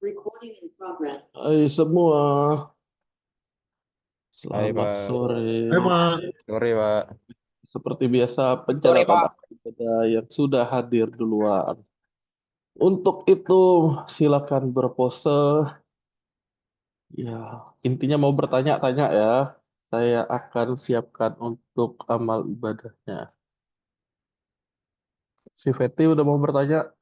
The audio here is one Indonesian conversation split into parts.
Hai semua, Hai selamat Pak, sore. Hai Pak, sore Pak. Seperti biasa, Sore pencatatan Pak. ada yang sudah hadir duluan. Untuk itu, silakan berpose. Ya, intinya mau bertanya-tanya ya. Saya akan siapkan untuk amal ibadahnya. Si Fetty udah mau bertanya?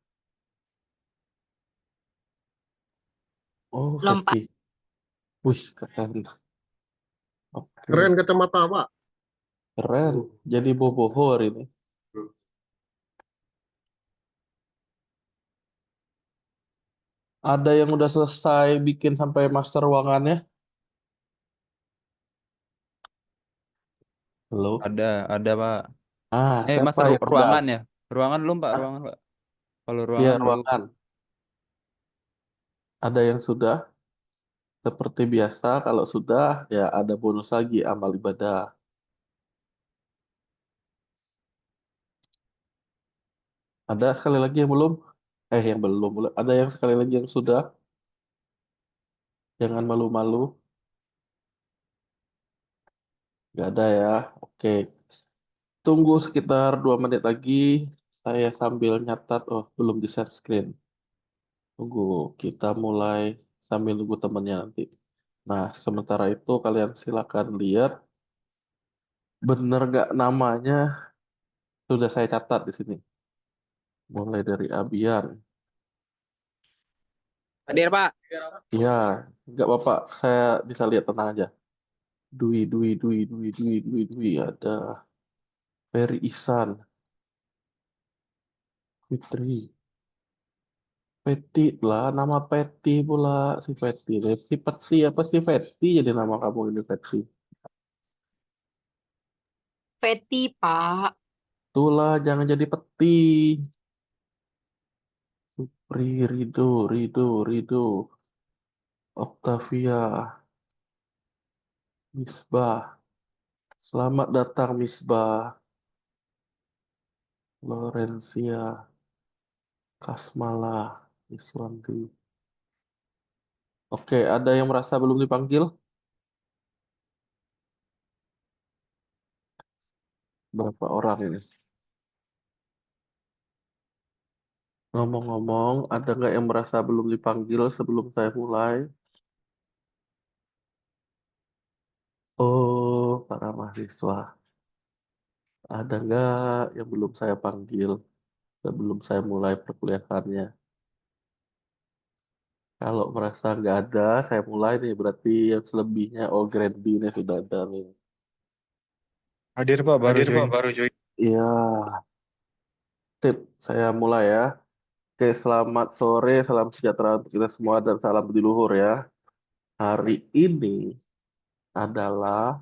Oh, Belum Pak. Fetty. Wih, keren. keren Oke, kacamata Pak. keren. Jadi boboho hari ini. Ada yang udah selesai bikin sampai master ruangannya? Halo? Ada Pak. Siapa Master yang udah? ruangan ya? Ruangan belum Pak, Ah, ruangan Pak. Kalau iya, ruangan belum. ruangan. Ada yang sudah? Seperti biasa, kalau sudah, ya ada bonus lagi amal ibadah. Ada sekali lagi yang belum? Yang belum. Ada yang sekali lagi yang sudah? Jangan malu-malu. Nggak ada ya. Oke. Tunggu sekitar 2 menit lagi. Saya sambil nyatat. Oh, belum di share screen. Tunggu. Kita mulai sambil nunggu temennya nanti. Nah, sementara itu kalian silakan lihat. Bener nggak namanya? Sudah saya catat di sini. Mulai dari Abian. Hadir Pak. Iya, nggak apa-apa. Saya bisa lihat, tenang aja. Dwi, Dwi, Dwi, Dwi, Dwi, Dwi, Dwi. Ada Ferry Ihsan, Fitri. Peti lah, nama Peti pula. Si Peti. Si Peti apa sih Peti jadi nama kamu ini Peti. Feti Pak. Itulah, jangan jadi Peti. Rido, Rido, Rido. Octavia, Misbah. Selamat datang Misbah. Lorencia, Kasmala, Iswandi. Oke, ada yang merasa belum dipanggil? Berapa orang ini? Ngomong-ngomong, ada nggak yang merasa belum dipanggil sebelum saya mulai? Oh, para mahasiswa. Ada nggak yang belum saya panggil sebelum saya mulai perkuliahannya? Kalau merasa nggak ada, saya mulai nih. Berarti yang selebihnya, oh grade B ini sudah ada nih. Hadir Pak, baru Hadir Pak, join. baru join. Iya, sip. Saya mulai ya. Oke, selamat sore, salam sejahtera untuk kita semua, dan salam budi-luhur ya. Hari ini adalah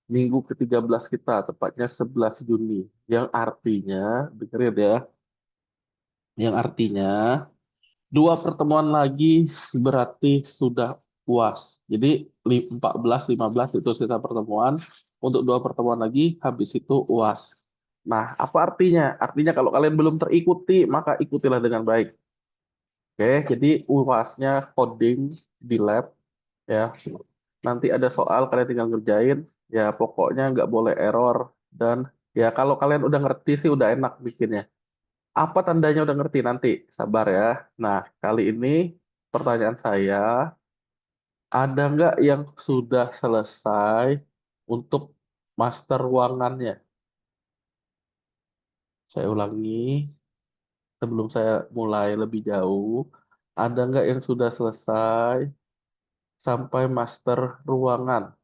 minggu ke-13 kita, tepatnya 11 Juni. Yang artinya, dengerin ya, yang artinya dua pertemuan lagi berarti sudah UAS. Jadi 14, 15 itu sisa pertemuan. Untuk dua pertemuan lagi, habis itu UAS. Nah, apa artinya? Artinya kalau kalian belum terikuti, maka ikutilah dengan baik. Oke, jadi UASnya coding di lab ya. Nanti ada soal, kalian tinggal ngerjain. Ya, pokoknya nggak boleh error. Dan ya, kalau kalian udah ngerti sih, udah enak bikinnya. Apa tandanya udah ngerti nanti? Sabar ya. Nah, kali ini pertanyaan saya, ada nggak yang sudah selesai untuk master ruangannya? Saya ulangi, sebelum saya mulai lebih jauh, ada nggak yang sudah selesai sampai master ruangan?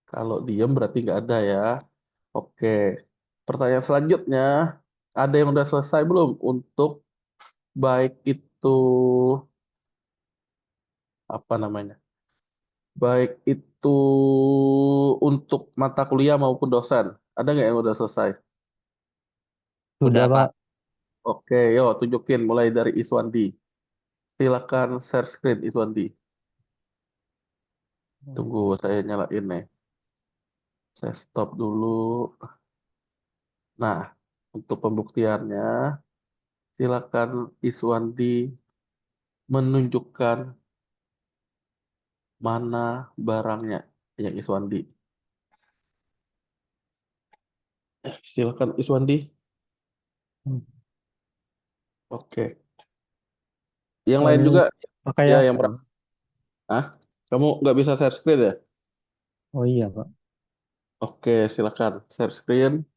Kalau diem berarti nggak ada ya. Oke. Pertanyaan selanjutnya, ada yang udah selesai belum untuk baik itu apa namanya? Baik itu untuk mata kuliah maupun dosen. Ada nggak yang udah selesai? Udah Pak. Oke, yo tunjukin mulai dari Iswandi. Silakan share screen Iswandi. Tunggu saya nyalain nih. Saya stop dulu. Nah, untuk pembuktiannya, Silakan Iswandi menunjukkan mana barangnya yang Iswandi. Silakan Iswandi. Hmm. Oke. Yang Oh, lain ini juga pakai ya yang apa? ah, kamu nggak bisa share screen ya? Oh iya, Pak. Oke, silakan share screen.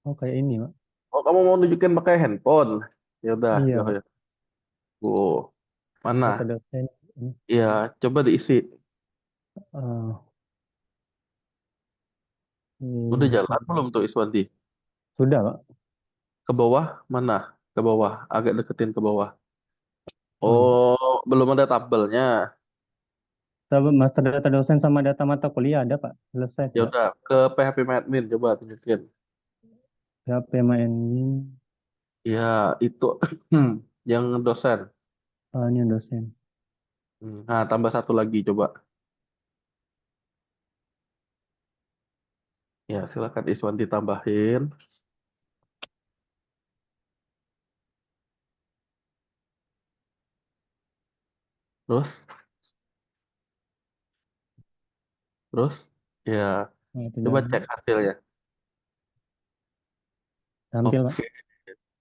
Oh, kayak ini, Pak. Oh, kamu mau nunjukin pakai handphone? Ya udah, Iya, ya Pak. ya. Oh, Data mana? dosen ini. Ya, coba diisi. Eh, Udah ini jalan belum tuh Iswandi? sudah, Pak. Ke bawah mana? Ke bawah, agak deketin ke bawah. Oh iya. Oh, belum ada tabelnya. Master data dosen sama data mata kuliah ada, Pak. Selesai Ya sudah. udah, ke PHP Admin coba tunjukin. HP main ini. Ya, itu yang dosen. Ini yang dosen. Nah, tambah satu lagi coba. Ya, silakan Iswan ditambahin. Terus, terus, ya, Nah, itu coba jadi cek hasilnya. tampil, Pak. Oke,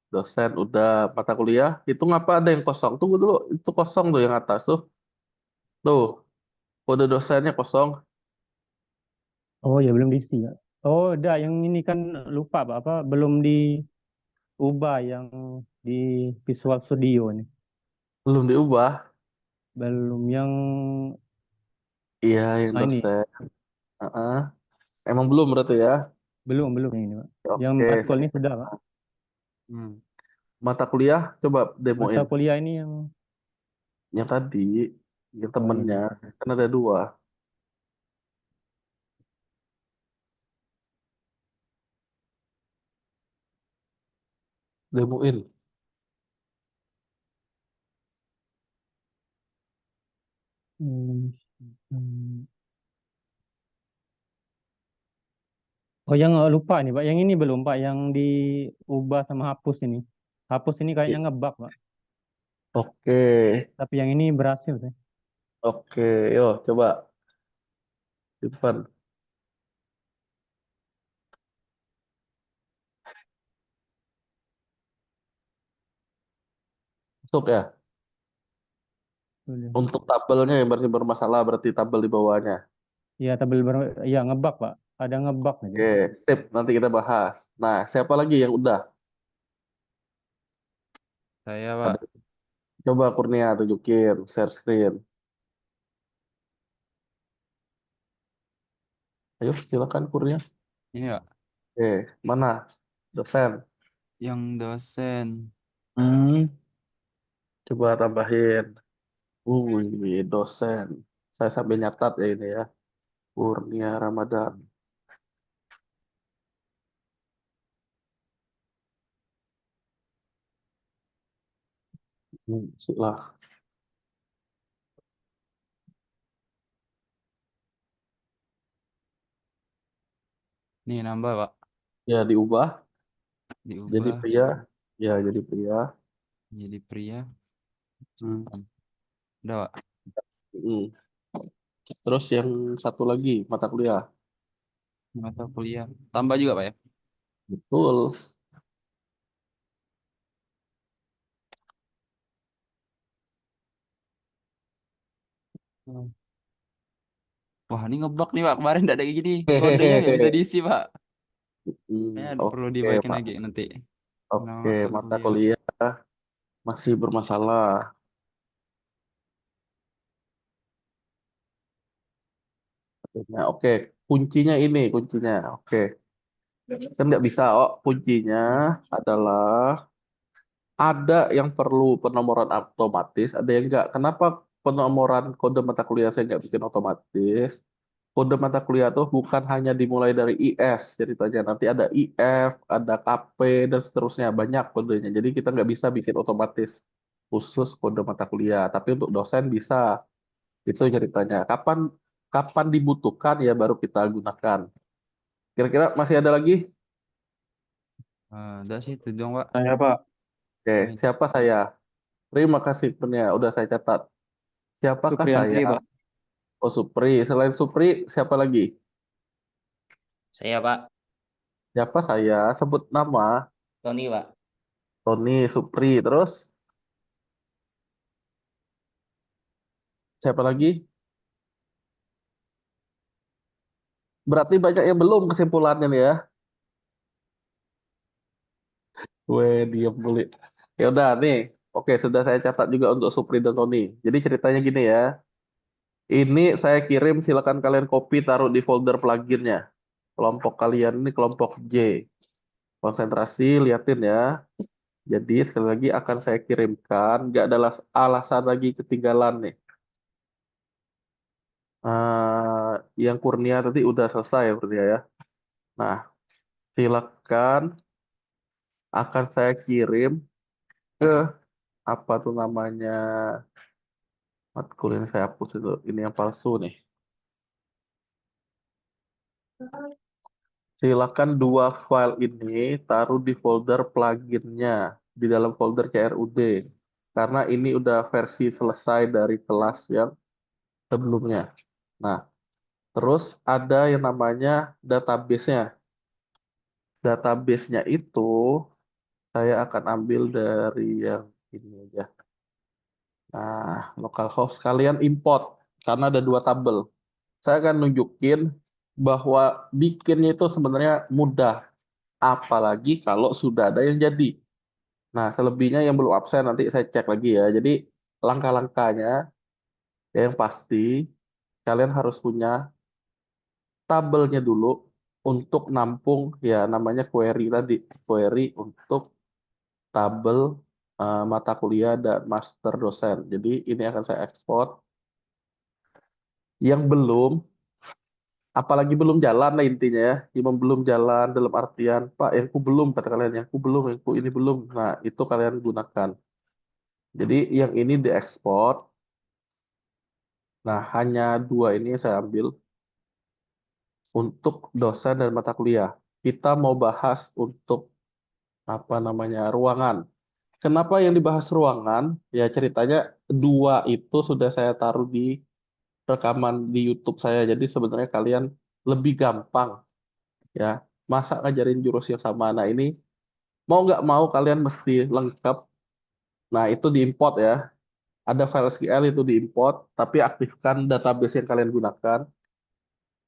dosen udah mata kuliah. Hitung apa ada yang kosong? Tunggu dulu, itu kosong tuh yang atas tuh. Tuh, kode dosennya kosong. Oh ya belum diisi, Pak. Oh, udah yang ini kan lupa, Pak. Apa belum diubah yang di Visual Studio nih. Belum diubah. Belum yang Iya, yang ini. dosen. Heeh. Emang belum berarti ya? Belum yang ini, Pak. Yang Oke, matkul saya ini sudah, Pak. hmm. Mata kuliah coba Mata demoin. kuliah ini yang Yang tadi, yang oh ini temennya, nih. kan ada dua. Demoin. Hmm, hmm. Oh yang lupa nih Pak, yang ini belum Pak, yang diubah sama hapus ini. Hapus ini kayaknya ngebug Pak, Oke, tapi yang ini berhasil sih. oke, yo coba simpan. Masuk ya. Sudah. Untuk tabelnya yang masih bermasalah berarti tabel di bawahnya. Ya ya ngebug Pak, ada ngebug aja. Oke, sip. Nanti kita bahas. Nah, siapa lagi yang udah? Saya, Pak. Ada. Coba Kurnia tunjukin share screen. Ayo, silakan Kurnia. Ini, Pak. Oke, mana? Dosen. Yang dosen. Hmm, coba tambahin. Ini dosen. Saya sambil nyatat ya ini ya. Kurnia Ramadan. Lah. Nih, nambah, Pak. Ya diubah jadi Diubah pria. Ya jadi pria. jadi pria. Hmm. Udah, Pak. Hmm. Terus yang satu lagi mata kuliah. Mata kuliah. Tambah juga, Pak ya? Betul. Hmm. Wah, ini ngebug nih, Pak. Kemarin nggak ada kayak gini. Kodenya nggak bisa diisi, Pak. Perlu Oke, dibaikin Pak. lagi nanti. Nama Oke, mata mata kuliah. kuliah masih bermasalah. Nah, oke, kuncinya ini, kuncinya. Oke, kan nggak bisa. Oh, kuncinya adalah ada yang perlu penomoran otomatis, ada yang nggak. Kenapa penomoran kode mata kuliah saya nggak bikin otomatis? Kode mata kuliah tuh bukan hanya dimulai dari IS, ceritanya nanti ada IF, ada KP, dan seterusnya. Banyak kodenya. Jadi kita nggak bisa bikin otomatis khusus kode mata kuliah. Tapi untuk dosen bisa. Itu ceritanya. Kapan kapan dibutuhkan ya baru kita gunakan. Kira-kira masih ada lagi? Udah sih, itu dong, Pak. Saya Pak, Oke, siapa saya? Terima kasih Kurnia, udah saya catat. Siapakah saya? Supriantri, Pak. Oh, Supri. Selain Supri, siapa lagi? Saya, Pak. Siapa saya? Sebut nama. Tony, Pak. Tony, Supri. Terus siapa lagi? Berarti banyak yang belum kesimpulannya nih ya. Gue diem dulu. Ya udah nih. Oke, sudah saya catat juga untuk Supri dan Tony. Jadi ceritanya gini ya. Ini saya kirim, silakan kalian copy taruh di folder pluginnya. Kelompok kalian ini kelompok J. Konsentrasi, liatin ya. Jadi sekali lagi akan saya kirimkan. Nggak ada alasan lagi ketinggalan nih. Yang Kurnia tadi udah selesai ya Kurnia ya. Nah, silakan akan saya kirim ke apa tuh namanya matkul ini saya hapus itu. Ini yang palsu nih. Silakan dua file ini taruh di folder pluginnya di dalam folder CRUD karena ini udah versi selesai dari kelas yang sebelumnya. Nah, terus ada yang namanya database-nya. Database-nya itu saya akan ambil dari yang ini aja. Nah, localhost kalian import karena ada dua tabel. Saya akan nunjukin bahwa bikinnya itu sebenarnya mudah, apalagi kalau sudah ada yang jadi. Nah, selebihnya yang belum absen nanti saya cek lagi ya. Jadi langkah-langkahnya yang pasti kalian harus punya tabelnya dulu untuk nampung ya namanya query tadi, query untuk tabel mata kuliah dan master dosen. Jadi ini akan saya ekspor. Yang belum, apalagi belum jalan lah intinya ya. Yang belum jalan dalam artian, Pak, yang ku belum, kata kalian, yang ku belum, yang ku ini belum. Nah, itu kalian gunakan. Jadi yang ini diekspor. Nah, hanya dua ini yang saya ambil untuk dosen dan mata kuliah. Kita mau bahas untuk apa namanya ruangan. Kenapa yang dibahas ruangan? Ya ceritanya dua itu sudah saya taruh di rekaman di YouTube saya. Jadi sebenarnya kalian lebih gampang ya. Masa ngajarin jurus yang sama. Nah ini mau nggak mau kalian mesti lengkap. Nah itu diimport ya. Ada file SQL itu diimport, tapi aktifkan database yang kalian gunakan.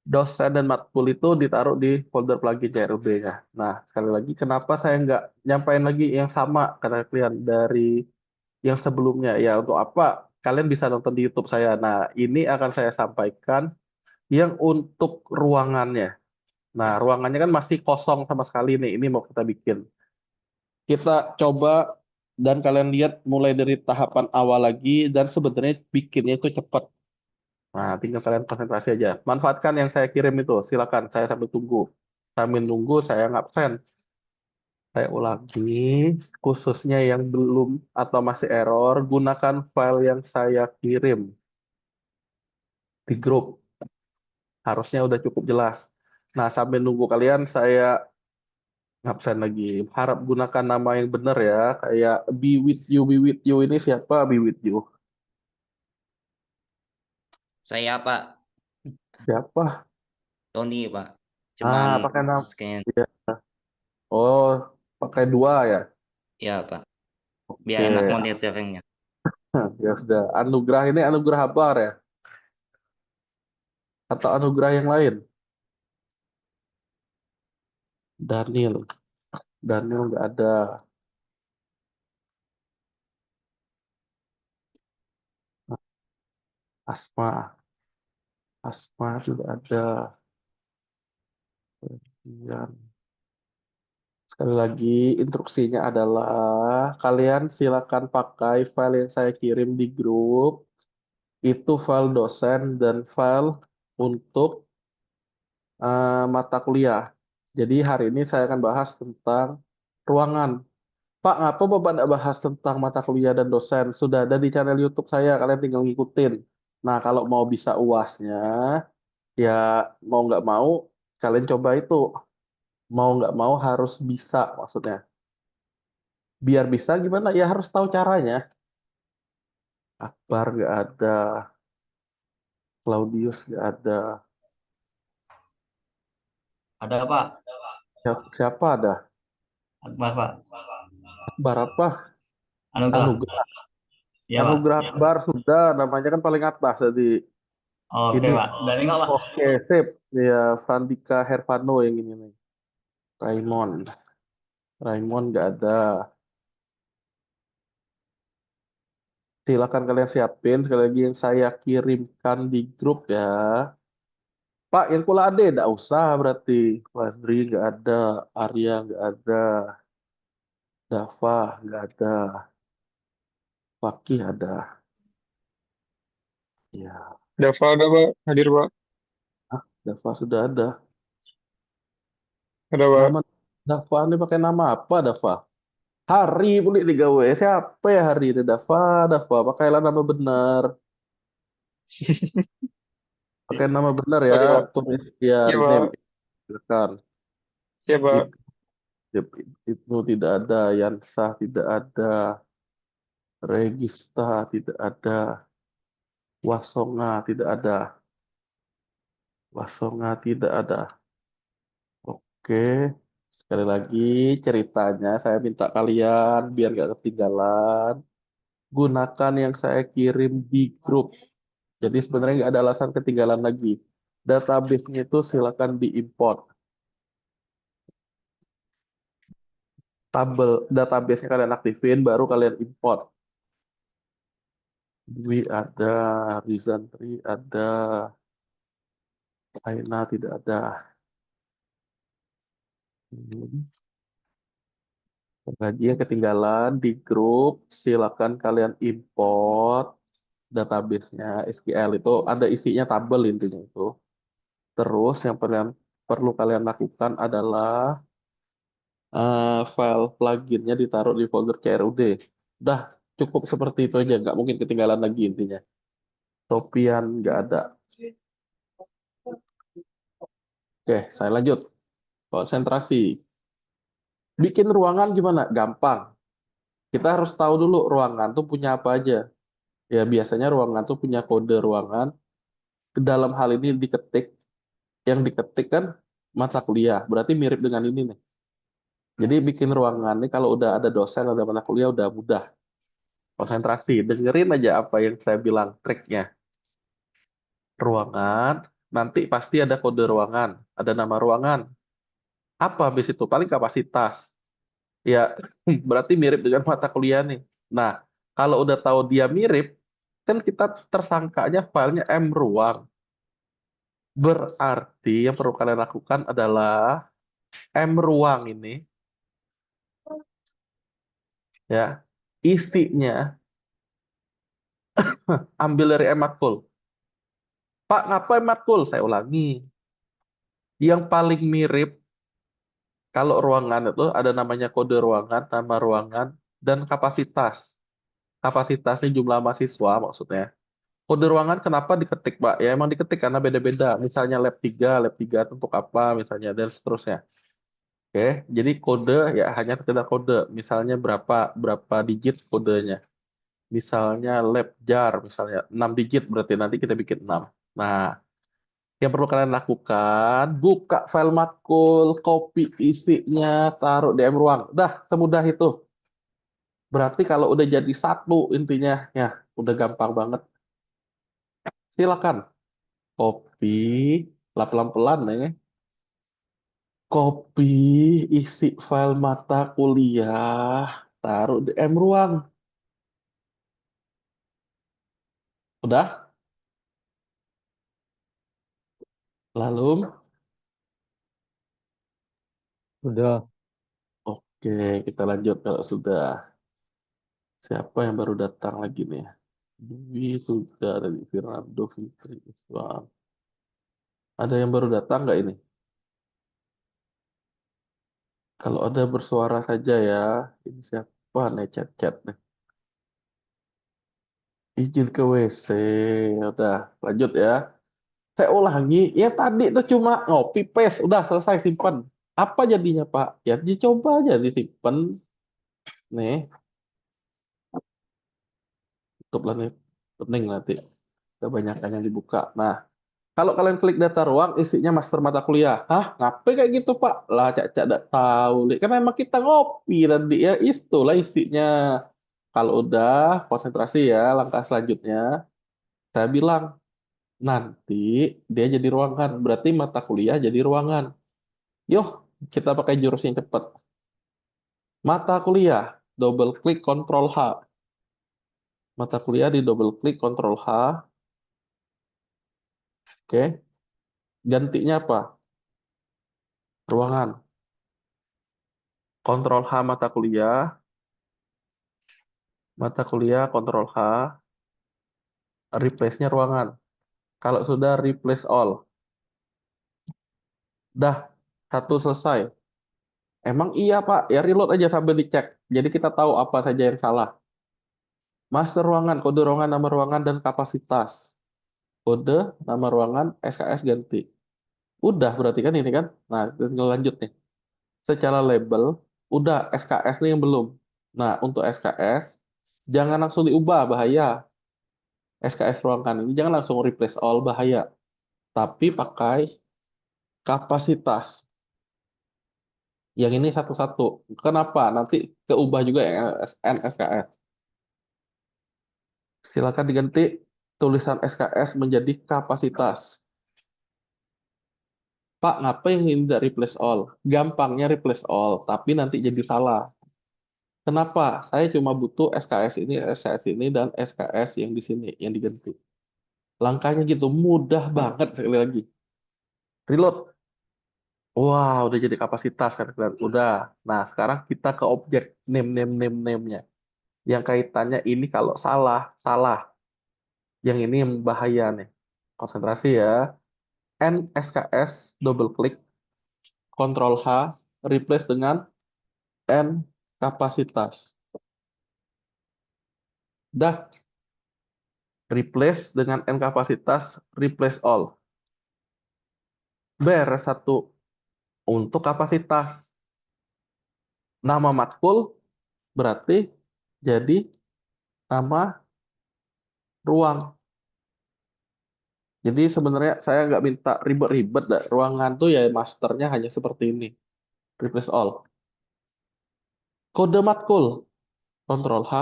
Dosen dan matkul itu ditaruh di folder plugin CRUD-nya. Nah, sekali lagi, kenapa saya nggak nyampain lagi yang sama karena kalian dari yang sebelumnya? Ya, untuk apa? Kalian bisa nonton di YouTube saya. Nah, ini akan saya sampaikan yang untuk ruangannya. Nah, ruangannya kan masih kosong sama sekali nih. Ini mau kita bikin. Kita coba dan kalian lihat mulai dari tahapan awal lagi dan sebenarnya bikinnya itu cepat. Nah, tinggal kalian konsentrasi aja. Manfaatkan yang saya kirim itu. Silakan, saya sambil tunggu. Sambil nunggu, saya ngabsen. Saya ulangi, khususnya yang belum atau masih error, gunakan file yang saya kirim di grup. Harusnya udah cukup jelas. Nah, sambil nunggu kalian, saya ngabsen lagi. Harap gunakan nama yang benar ya. Kayak be with you ini siapa be with you? Saya, Pak. Siapa? Tony, Pak. Cuman Pakai nama. scan. Ya. Oh, pakai dua ya. Ya, Pak. Biar Oke. enak monitoringnya. Ya sudah. Anugerah ini anugerah Habar ya? Atau anugerah yang lain? Daniel. Daniel nggak ada. Asma. Asma juga ada. Kemudian, sekali lagi, instruksinya adalah kalian silakan pakai file yang saya kirim di grup. Itu file dosen dan file untuk mata kuliah. Jadi hari ini saya akan bahas tentang ruangan. Pak, ngapa Bapak nggak bahas tentang mata kuliah dan dosen? Sudah ada di channel YouTube saya, kalian tinggal ngikutin. Nah, kalau mau bisa UASnya, ya mau nggak mau, kalian coba itu. Mau nggak mau harus bisa maksudnya. Biar bisa gimana? Ya harus tahu caranya. Akbar nggak ada, Claudius nggak ada. Ada Pak. Siapa ada? Akbar Pak. Akbar apa? Anugerah. Anugerah. Iya Pak. Anugerah Akbar sudah, namanya kan paling atas jadi Oke ini. Pak. Dari enggak Pak? Oke, sip. Ya, Frandika Hervano yang ini nih. Raymond. Raymond nggak ada. Silakan kalian siapin sekali lagi yang saya kirimkan di grup ya. Pak, yang Kula Ade nggak usah berarti. Fadri nggak ada, Arya nggak ada, Dava nggak ada, Fakih ada. Ya, Dava ada Pak, hadir Pak. Dava sudah ada. Ada Pak. Nama Dava ini pakai nama apa Dava? Hari pulih 3W. Siapa ya Hari ini? Dava, Dava. Pakailah nama benar. Pakai nama benar ya. Oke Pak. Tulis ya Iya rename. Pak. Silakan. Iya Pak. Ibnu tidak ada, Yansah tidak ada, Regista tidak ada, Wasonga tidak ada, Wasonga tidak ada. Oke, sekali lagi ceritanya saya minta kalian biar nggak ketinggalan, gunakan yang saya kirim di grup. Jadi sebenarnya nggak ada alasan ketinggalan lagi. Database-nya itu silakan diimport. Tabel database-nya kalian aktifin, baru kalian import. Dwi ada, Rizantri ada, Aina tidak ada. Lagi yang ketinggalan di grup, silakan kalian import database-nya SQL itu ada isinya tabel intinya itu. Terus yang perlu kalian lakukan adalah file pluginnya ditaruh di folder CRUD. Udah cukup seperti itu aja, nggak mungkin ketinggalan lagi intinya. Topian nggak ada. Oke, saya lanjut. Konsentrasi. Bikin ruangan gimana? Gampang. Kita harus tahu dulu ruangan tuh punya apa aja. Ya biasanya ruangan tuh punya kode ruangan. Dalam hal ini diketik, yang diketik kan mata kuliah. Berarti mirip dengan ini nih. Jadi bikin ruangan nih kalau udah ada dosen, ada mata kuliah udah mudah. Konsentrasi, dengerin aja apa yang saya bilang triknya. Ruangan, nanti pasti ada kode ruangan, ada nama ruangan. Apa habis itu? Paling kapasitas. Ya, berarti mirip dengan mata kuliah nih. Nah, kalau udah tahu dia mirip, kan kita tersangkanya filenya M ruang. Berarti yang perlu kalian lakukan adalah M ruang ini ya isinya ambil dari M matkul. Pak, ngapain matkul? Saya ulangi. Yang paling mirip kalau ruangan itu ada namanya kode ruangan, nama ruangan, dan kapasitas. Kapasitasnya jumlah mahasiswa maksudnya. Kode ruangan kenapa diketik, Pak? Ya emang diketik karena beda-beda. Misalnya lab 3 untuk apa misalnya dan seterusnya. Oke, jadi kode ya hanya sekedar kode. Misalnya berapa berapa digit kodenya. Misalnya lab jar, misalnya 6 digit berarti nanti kita bikin 6. Nah, yang perlu kalian lakukan, buka file matkul, copy isinya, taruh di M ruang. Udah, semudah itu. Berarti kalau udah jadi satu intinya, ya udah gampang banget. Silakan copy, pelan-pelan ya. Copy isi file mata kuliah, taruh di M ruang. Udah? Lalu, Udah. oke, kita lanjut kalau sudah. Siapa yang baru datang lagi nih? Dwi sudah dari Fernando Fitri Iswan. Ada yang baru datang nggak ini? Kalau ada bersuara saja ya. Ini siapa nih chat-chat nih? Izin ke WC. Udah, lanjut ya. Saya ulangi. Ya tadi itu cuma ngopi paste. Udah selesai simpan. Apa jadinya Pak? Ya dicoba aja disimpan. Nih, tutup lah nih. Pening nanti. Kebanyakan yang dibuka. Nah, kalau kalian klik data ruang, isinya master mata kuliah. Hah? Ngapain kayak gitu, Pak? Lah, Cak tidak tahu. Li. Karena emang kita ngopi tadi ya. Itulah isinya. Kalau udah konsentrasi ya, langkah selanjutnya. Saya bilang, nanti dia jadi ruangan. Berarti mata kuliah jadi ruangan. Yuk, kita pakai jurus yang cepat. Mata kuliah, double klik Ctrl H. Mata kuliah di double klik Ctrl H. Oke, gantinya apa? Ruangan. Ctrl H mata kuliah Ctrl H, replace-nya ruangan. Kalau sudah replace all. Dah, satu selesai. Emang iya Pak, ya reload aja sambil dicek. Jadi kita tahu apa saja yang salah. Master ruangan, kode ruangan, nama ruangan, dan kapasitas. Kode, nama ruangan, SKS ganti. Udah berarti kan ini kan? Nah, tinggal lanjut nih. Secara label, udah SKS nih yang belum. Nah, untuk SKS, jangan langsung diubah, bahaya. SKS ruangan ini jangan langsung replace all, bahaya. Tapi pakai kapasitas. Yang ini satu-satu. Kenapa? Nanti keubah juga yang NSKS. Silakan diganti tulisan SKS menjadi kapasitas. Pak, ngapa yang ini tidak replace all? Gampangnya replace all, tapi nanti jadi salah. Kenapa? Saya cuma butuh SKS ini, dan SKS yang di sini, yang diganti. Langkahnya gitu, mudah banget sekali lagi. Reload. Wah, udah jadi kapasitas kan kalian. Udah. Nah, sekarang kita ke objek name-nya. Yang kaitannya ini kalau salah, salah. Yang ini yang bahaya nih. Konsentrasi ya. NSKS double klik, Ctrl H, replace dengan N kapasitas. Dah, replace dengan N kapasitas, replace all. Beres satu. Untuk kapasitas. Nama matkul berarti jadi nama ruang. Jadi sebenarnya saya nggak minta ribet-ribet. Ruangan tuh ya masternya hanya seperti ini. Replace all. Kode matkul. Ctrl H,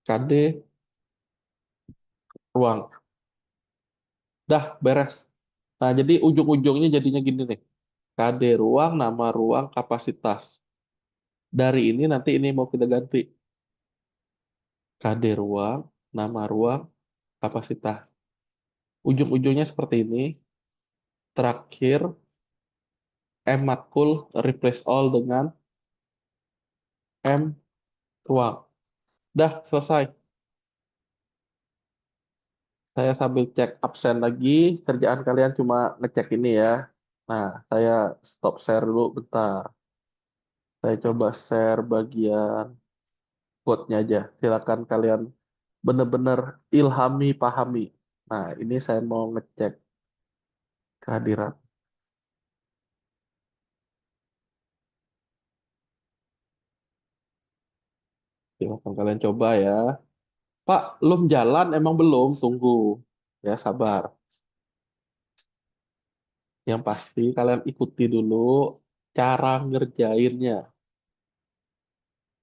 KD, ruang. Dah, beres. Nah, jadi ujung-ujungnya jadinya gini nih. KD ruang, nama ruang, kapasitas. Dari ini nanti ini mau kita ganti. KD ruang, nama ruang, kapasitas. Ujung-ujungnya seperti ini. Terakhir, M matkul replace all dengan M ruang. Dah, selesai. Saya sambil cek absen lagi. Kerjaan kalian cuma ngecek ini ya. Nah, saya stop share dulu bentar. Saya coba share bagian code-nya aja. Silakan kalian benar-benar ilhami, pahami. Nah, ini saya mau ngecek kehadiran. Silakan kalian coba ya. Pak, belum jalan, emang belum? Tunggu. Ya, sabar. Yang pasti kalian ikuti dulu cara ngerjainnya.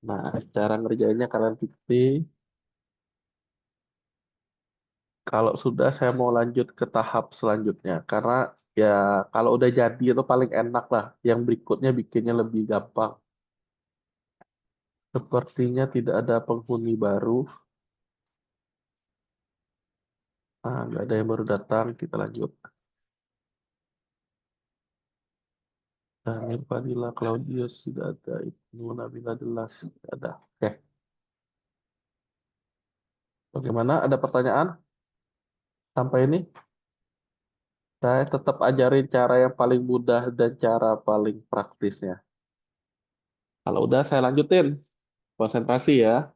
Nah, cara ngerjainnya kalian ikuti. Kalau sudah, saya mau lanjut ke tahap selanjutnya. Karena ya kalau udah jadi itu paling enak lah. Yang berikutnya bikinnya lebih gampang. Sepertinya tidak ada penghuni baru. Nah, nggak ada yang baru datang. Kita lanjut. Daniel Fadila, Claudius sudah ada. Ibnu Nabila Delas sudah ada. Oke. Bagaimana? Ada pertanyaan sampai ini? Saya tetap ajarin cara yang paling mudah dan cara paling praktisnya. Kalau udah, saya lanjutin. Konsentrasi ya.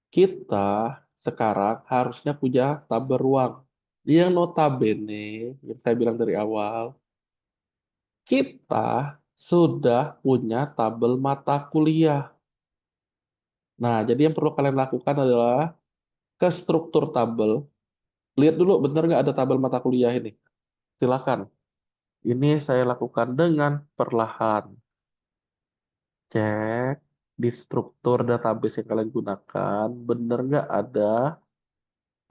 Kita sekarang harusnya punya tabel ruang. Yang notabene, yang saya bilang dari awal, kita sudah punya tabel mata kuliah. Nah, jadi yang perlu kalian lakukan adalah ke struktur tabel. Lihat dulu, benar nggak ada tabel mata kuliah ini? Silakan. Ini saya lakukan dengan perlahan. Cek di struktur database yang kalian gunakan, benar nggak ada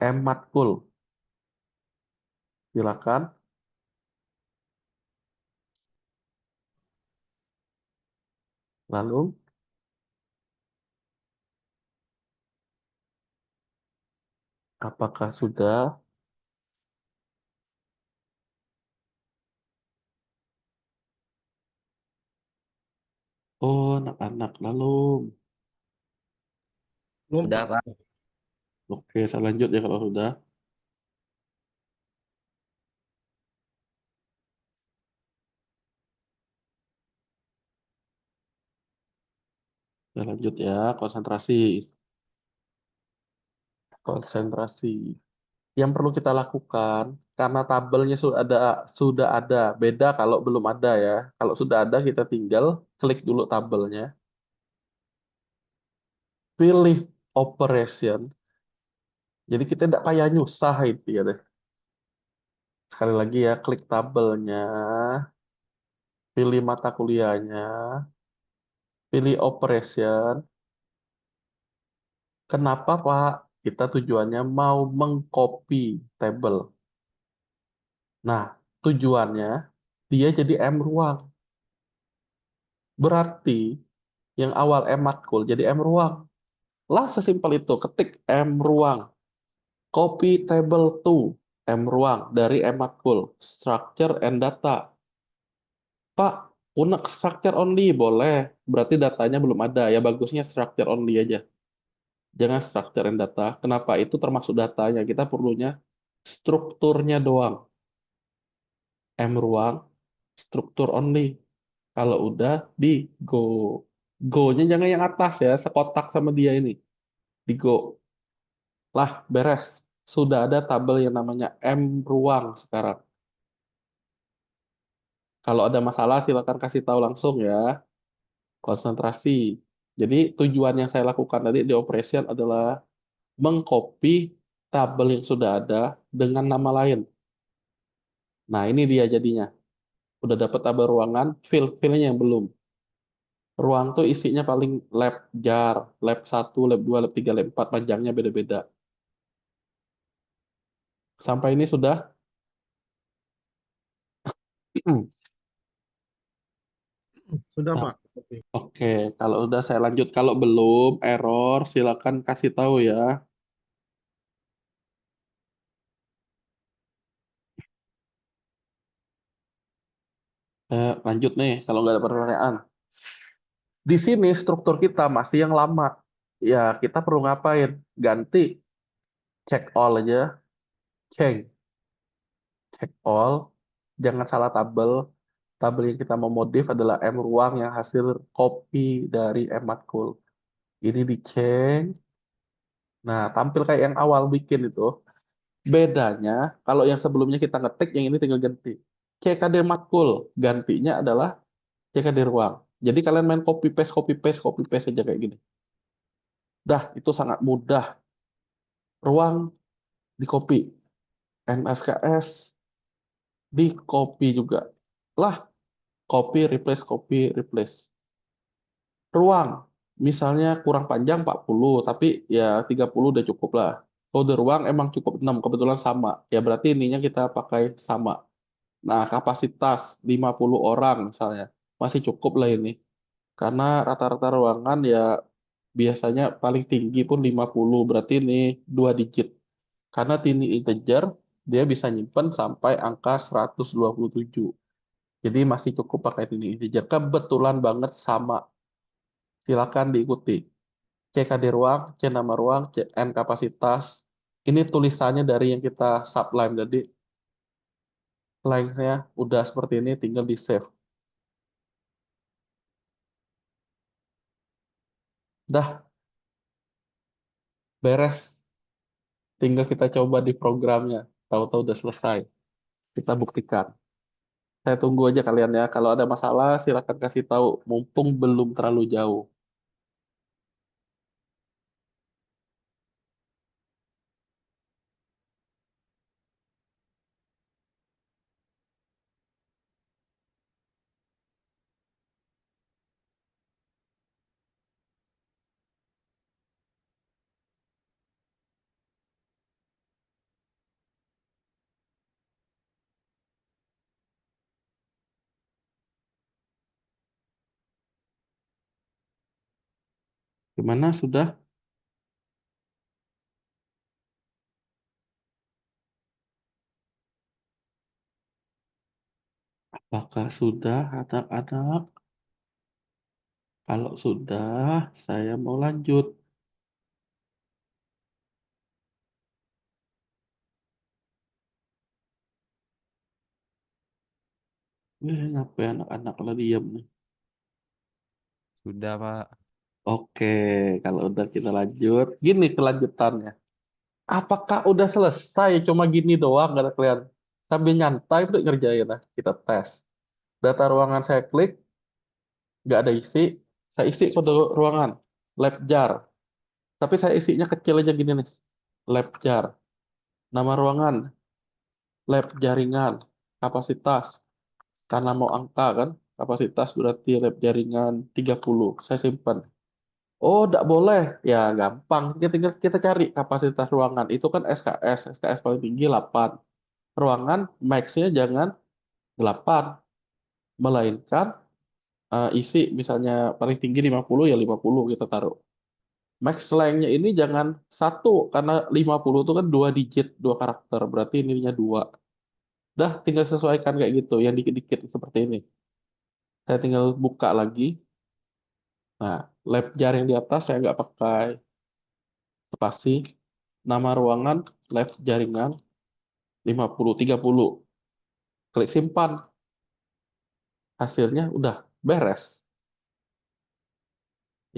M-Matkul? Silakan. Lalu, apakah sudah? Oh, anak-anak, lalu. Udah, Pak. Oke, saya lanjut ya kalau sudah. Saya lanjut ya, konsentrasi. Konsentrasi. Yang perlu kita lakukan, karena tabelnya sudah ada, beda kalau belum ada ya. Kalau sudah ada, kita tinggal klik dulu tabelnya, pilih operation. Jadi kita tidak payah nyusah itu ya deh. Sekali lagi ya, klik tabelnya, pilih mata kuliahnya, pilih operation. Kenapa Pak? Kita tujuannya mau mengcopy tabel. Nah, tujuannya dia jadi M ruang. Berarti yang awal M matkul jadi M ruang. Lah sesimpel itu, ketik M ruang. Copy table to M ruang dari M matkul. Structure and data. Pak, unek structure only boleh. Berarti datanya belum ada. Ya bagusnya structure only aja. Jangan structure and data. Kenapa? Itu termasuk datanya. Kita perlunya strukturnya doang. M ruang, struktur only. Kalau udah di go. Go-nya jangan yang atas ya, sekotak sama dia ini. Di go. Lah, beres. Sudah ada tabel yang namanya M ruang sekarang. Kalau ada masalah silakan kasih tahu langsung ya. Konsentrasi. Jadi tujuan yang saya lakukan tadi di operation adalah mengcopy tabel yang sudah ada dengan nama lain. Nah, ini dia jadinya. Udah dapat tabel ruangan, fill-fillnya yang belum. Ruang tuh isinya paling lab jar, lab 1, lab 2, lab 3, lab 4, panjangnya beda-beda. Sampai ini sudah? Sudah, Nah, Pak. Oke. oke, kalau udah saya lanjut. Kalau belum, error, silakan kasih tahu ya. Lanjut nih, kalau nggak ada pertanyaan. Di sini struktur kita masih yang lama. Ya, kita perlu ngapain? Ganti, check all aja, change, check all. Jangan salah tabel. Tabel yang kita mau modif adalah M ruang yang hasil copy dari M matkul. Ini di change. Nah, tampil kayak yang awal bikin itu. Bedanya, kalau yang sebelumnya kita ngetik, yang ini tinggal ganti. CKD matkul, gantinya adalah CKD ruang. Jadi kalian main copy paste, copy paste, copy paste aja kayak gini. Dah, itu sangat mudah. Ruang di copy, NSKS di copy juga. Lah, copy, replace. Ruang, misalnya kurang panjang 40, tapi ya 30 udah cukup lah. Kode ruang emang cukup 6, kebetulan sama. Ya berarti ininya kita pakai sama. Nah, kapasitas 50 orang misalnya. Masih cukup lah ini. Karena rata-rata ruangan ya biasanya paling tinggi pun 50, berarti ini 2 digit. Karena ini integer, dia bisa nyimpen sampai angka 127. Jadi masih cukup pakai ini integer. Kebetulan banget sama. Silakan diikuti. CKD ruang, C nama ruang, N kapasitas. Ini tulisannya dari yang kita sublime. Jadi length-nya udah seperti ini, tinggal di save. Dah, beres. Tinggal kita coba di programnya. Tahu-tahu udah selesai. Kita buktikan. Saya tunggu aja kalian ya. Kalau ada masalah, silakan kasih tahu. Mumpung belum terlalu jauh. Gimana, sudah? Apakah sudah, anak-anak? Kalau sudah, saya mau lanjut. Ngapa ya anak-anak kalau diam nih? Sudah, Pak. Oke, kalau udah kita lanjut. Gini kelanjutannya. Apakah udah selesai? Cuma gini doang, gak ada kelihatan. Sambil nyantai udah ngerjain lah. Kita tes. Data ruangan saya klik, nggak ada isi. Saya isi kode ruangan. Lab jar. Tapi saya isinya kecil aja gini nih. Lab jar. Nama ruangan. Lab jaringan. Kapasitas. Karena mau angka kan. Kapasitas berarti lab jaringan 30. Saya simpan. Oh, tidak boleh. Ya, gampang. Kita cari kapasitas ruangan. Itu kan SKS. SKS paling tinggi 8. Ruangan max-nya jangan 8. Melainkan isi misalnya paling tinggi 50 ya 50 kita taruh. Max length-nya ini jangan 1. Karena 50 itu kan 2 digit, 2 karakter. Berarti ininya 2. Dah, tinggal sesuaikan kayak gitu. Yang dikit-dikit seperti ini. Saya tinggal buka lagi. Nah, lab jar yang di atas saya nggak pakai spasi. Nama ruangan, lab jaringan, 50, 30. Klik simpan. Hasilnya udah beres.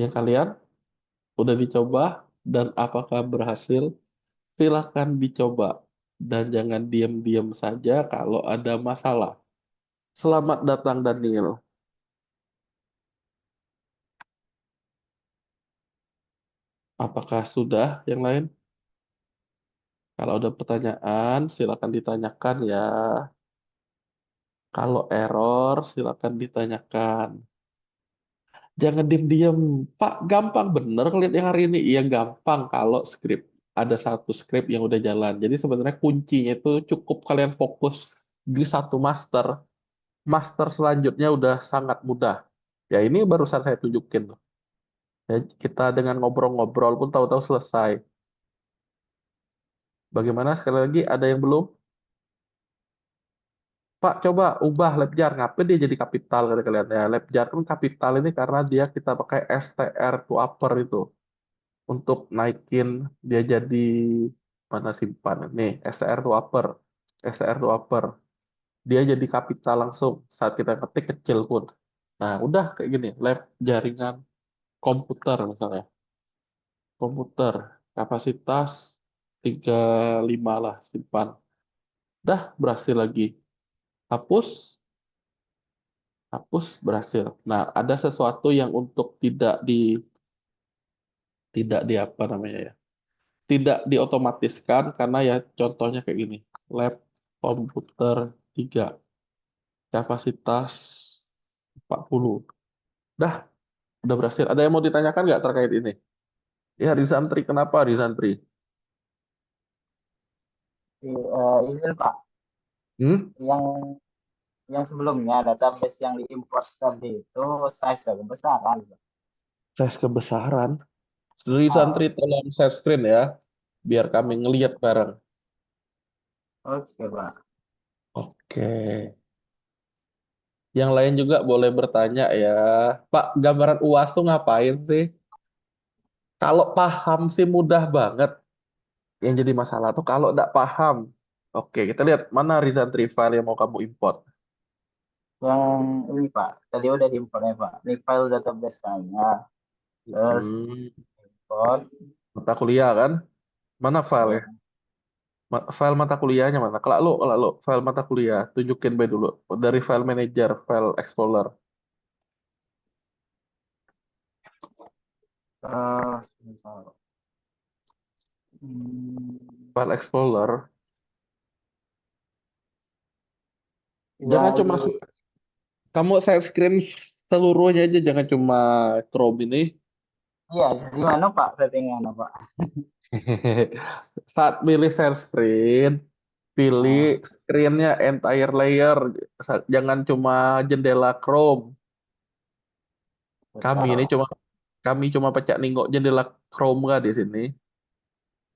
Yang kalian udah dicoba dan apakah berhasil? Silakan dicoba. Dan jangan diam-diam saja kalau ada masalah. Selamat datang Daniel. Apakah sudah yang lain? Kalau ada pertanyaan, silakan ditanyakan ya. Kalau error, silakan ditanyakan. Jangan diam-diam. Pak, gampang bener ngeliat yang hari ini. Iya, gampang kalau skrip. Ada satu skrip yang udah jalan. Jadi sebenarnya kuncinya itu cukup kalian fokus di satu master. Master selanjutnya udah sangat mudah. Ya ini barusan saya tunjukin. Ya, kita dengan ngobrol-ngobrol pun tahu-tahu selesai. Bagaimana sekali lagi, ada yang belum? Pak, coba ubah Lebjar. Ngapain dia jadi kapital kata kalian? Ya, Lebjar kan kapital ini karena dia kita pakai STR to upper itu. Untuk naikin dia jadi mana simpan. Nih, STR to upper. STR to upper. Dia jadi kapital langsung saat kita ketik kecil pun. Nah, udah kayak gini. Lab jaringan komputer misalnya. Komputer. Kapasitas 35 lah simpan. Dah berhasil lagi. Hapus, hapus berhasil. Nah, ada sesuatu yang untuk tidak di apa namanya ya? Tidak diotomatiskan karena ya contohnya kayak gini. Lab komputer 3 kapasitas 40. Dah, udah berhasil. Ada yang mau ditanyakan nggak terkait ini? Ya, Rizantri, kenapa Rizantri? Izin Pak, Hmm? yang sebelumnya database yang diimport tadi itu size kebesaran. Size kebesaran. Rizantri, Ah, tolong share screen ya, biar kami ngelihat bareng. oke Pak. Oke. Yang lain juga boleh bertanya ya. Pak, gambaran UAS tuh ngapain sih? Kalau paham sih mudah banget. Yang jadi masalah tuh kalau nggak paham. Oke, kita lihat mana Rizantri file yang mau kamu import. Yang ini Pak, tadi udah diimport ya Pak. Ini file database-nya. Terus Hmm, import. mata kuliah kan? Mana eh, file? File mata kuliahnya mana? Kalau lo file mata kuliah, tunjukin B dulu dari file manager, file explorer, Sebentar. Hmm, file explorer. Jangan yang cuma di kamu share screen seluruhnya aja, jangan cuma Chrome ini. iya gimana Pak settingannya Pak? Saat pilih share screen, pilih Nah, screennya entire layer, jangan cuma jendela Chrome. Kami bentar ini Pak. cuma kami cuma pecah nengok jendela Chrome nggak di sini.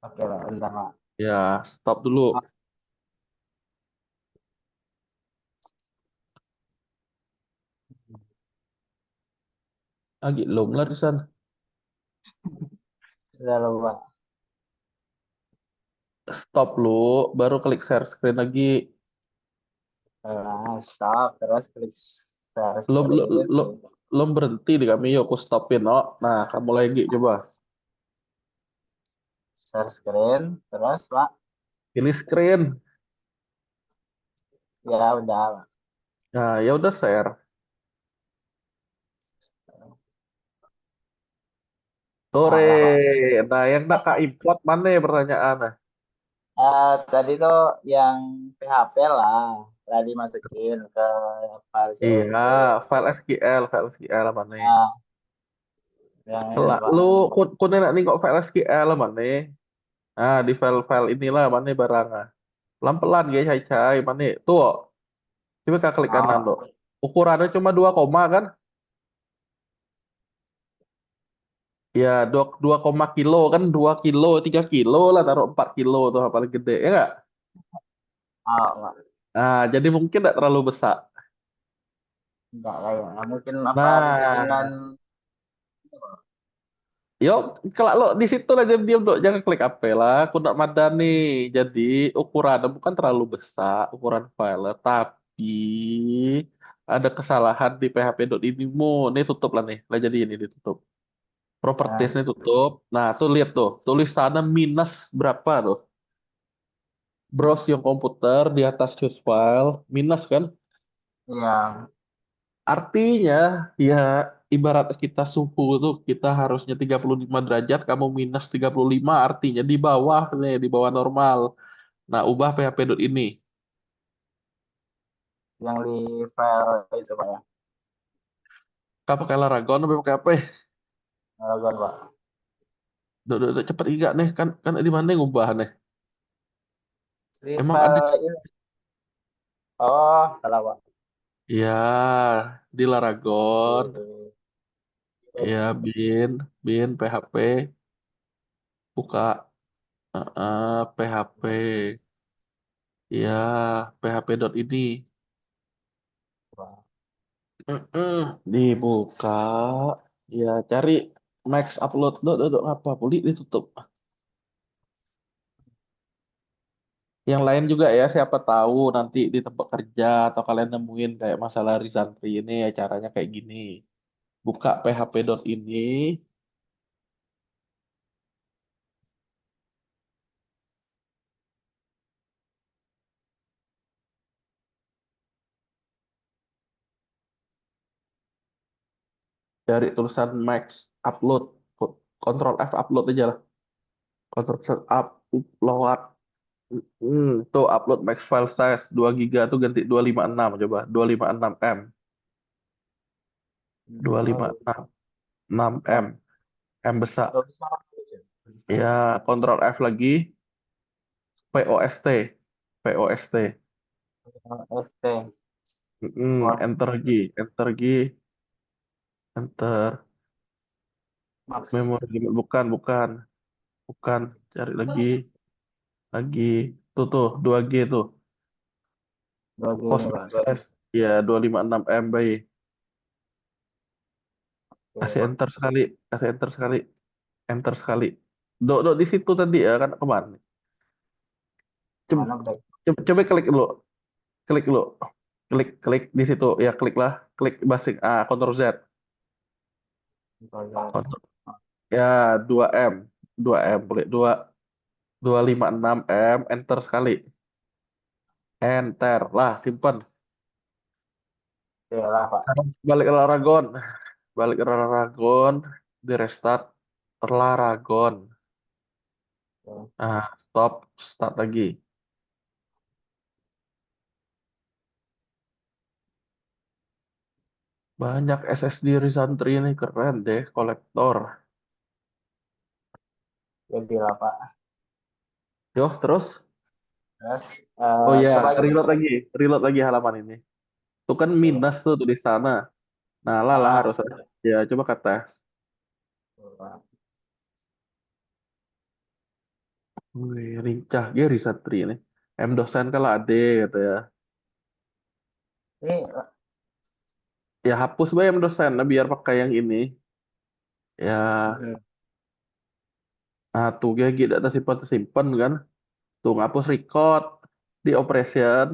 Oke Pak, bentar Pak. Ya, stop dulu. Lagi belum lah di sana. Sudah lupa. Stop lu, baru klik share screen lagi. Nah, stop terus klik share Lo, lo, screen lo, lo berhenti di kami, yuk aku stopin. Oh, nah, kamu lagi coba. share screen terus Pak. Pilih screen. Ya udah Pak. Nah, ya udah share. Sore. Salah Pak. Nah, yang nak kak import mana ya pertanyaan? Tadi tuh yang PHP lah tadi masukin ke file Iya, CSV. file SQL mana? Nah, yang ini Kelak Pak. lu kun nak nih kok file SQL mana? Nah, di file-file inilah mana barang. Pelan-pelan guys, cai mana? Tuh, coba kak klik kanan Oh, tuh. Ukurannya cuma 2 koma kan? Ya, 2 koma kilo kan, 2 kilo, 3 kilo lah, taruh 4 kilo tuh paling gede, ya nggak? oh Pak. Nah, jadi mungkin nggak terlalu besar. Enggak kayaknya. Mungkin apa settingan. Nah, yo, kalau lo di situ aja diam dok, jangan klik apa lah. Aku nak madani. Jadi ukurannya bukan terlalu besar, ukuran file, tapi ada kesalahan di php.ini-mu. Ini tutup lah nih, lah jadi ini ditutup. Properties Nah, ini tutup. Nah, tuh lihat tuh, tulisannya minus berapa tuh? Browse yang komputer di atas choose file, minus kan? iya. Artinya, ya ibarat kita suhu tuh kita harusnya 35 derajat, kamu minus 35 artinya di bawah nih, di bawah normal. Nah, ubah php.ini. Yang di file itu Pak ya. Kamu pakai Laragon apa pakai apa? Logon Pak. Duk, cepet enggak nih, kan di mana yang ubah nih? Di Emang ada file ini. Oh, salah Pak. ya di Laragon, Di, ya bin php buka php ya php.ini. Dibuka, ya cari max upload, dok, apa, pulih ditutup. Yang lain juga ya, siapa tahu nanti di tempat kerja atau kalian nemuin kayak masalah Rizantri ini ya caranya kayak gini. Buka php.ini, cari tulisan max upload, Ctrl F upload aja lah. Ctrl Z upload. Tuh upload max file size 2 giga tuh ganti 256 coba, 256 M, 256 6 M, M besar. oh, bisa. Bisa. Ya, Ctrl F lagi, POST, POST. ST. Enter lagi, enter lagi, enter. Max. Memory limit, bukan, bukan, bukan. Cari lagi. Tuh, 2G tuh. Bagi Post ini Pak. size. Ya, 256 MB. Oke Kasih Pak. enter sekali, kasih enter sekali, enter sekali. Dok, di situ tadi ya, kan kemana? Coba, Mana break? coba klik dulu, klik dulu. Klik di situ, ya klik lah. Klik basic, Ctrl Z. Kalau Ctrl- Ya, 2M. 2M, boleh 2. 256M, enter sekali. Enter. Lah, simpen. Oke lah Pak. Balik ke Laragon. Balik ke Laragon. Di restart. Laragon. Oke. Nah, stop. Start lagi. Banyak SSD Risantri ini keren deh, kolektor. Jadi lah Pak. Yo, terus. Terus Oh ya, coba aja. reload lagi halaman ini. Itu kan minus tuh di sana. Nah, lah Ah, harus. Ya, coba ke tes. Pak. Wih, lincah dia Risantri ini. M dosen kalau ade gitu ya. Ini Ya hapus bae M dosen, nah, biar pakai yang ini. Ya, nah tuh dia gitu tersimpan tersimpan kan. Tuh ngapus record di operation.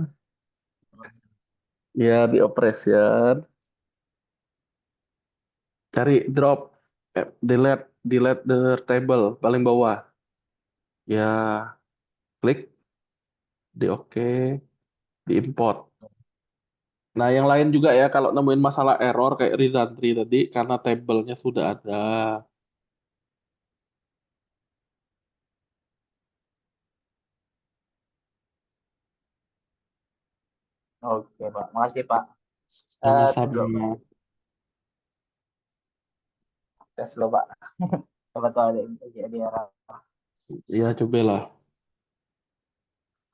Ya di operation. Cari drop, delete the table paling bawah. Ya klik di oke, di import. Nah yang lain juga ya kalau nemuin masalah error kayak Rizantri tadi karena tabelnya sudah ada. oke Pak. Makasih Pak. Tes dulu Mas. Sama-sama. Tes dulu Pak. Siapa tahu ada yang terjadi error. Ya cobalah.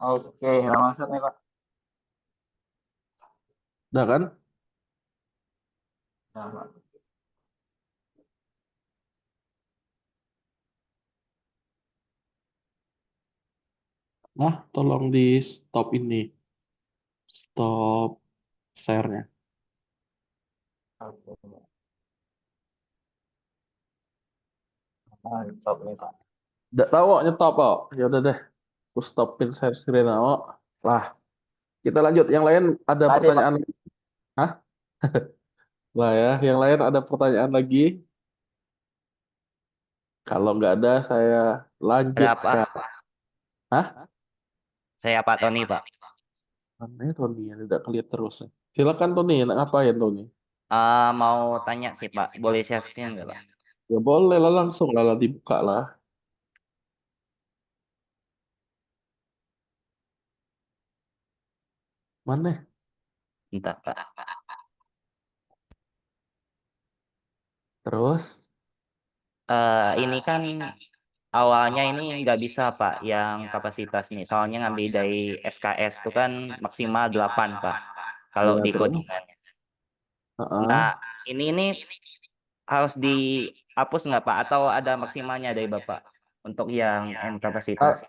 Oke, masuk nih Pak. Udah kan? Nah, Pak. Nah, tolong di stop ini. Stop share-nya. Oke. Mantap nih Pak. Udah tahu kok nyetop kok. Ya udah deh. Aku stopin share screen kok. Lah, kita lanjut. Yang lain ada Makasih Pak. pertanyaan? Hah? Lah ya, yang lain ada pertanyaan lagi? Kalau nggak ada, saya Ada apa? lanjutkan. Hah? Saya Pak Tony, Pak. Mana ya Tony? Ya, tidak kelihatan terus. Silakan Tony, nak ngapain Tony? Mau tanya sih, Pak. Boleh share screen nggak, Pak? Ya boleh lah langsung lah dibuka lah. Mana? Bentar, Pak. Terus? Ini kan awalnya ini nggak bisa, Pak, yang kapasitas nih. Soalnya ngambil dari SKS itu kan maksimal 8, Pak. Kalau Ya di terus? codingan. Nah, Heeh. ini harus dihapus nggak, Pak? Atau ada maksimalnya dari Bapak untuk yang M Ah, kapasitas?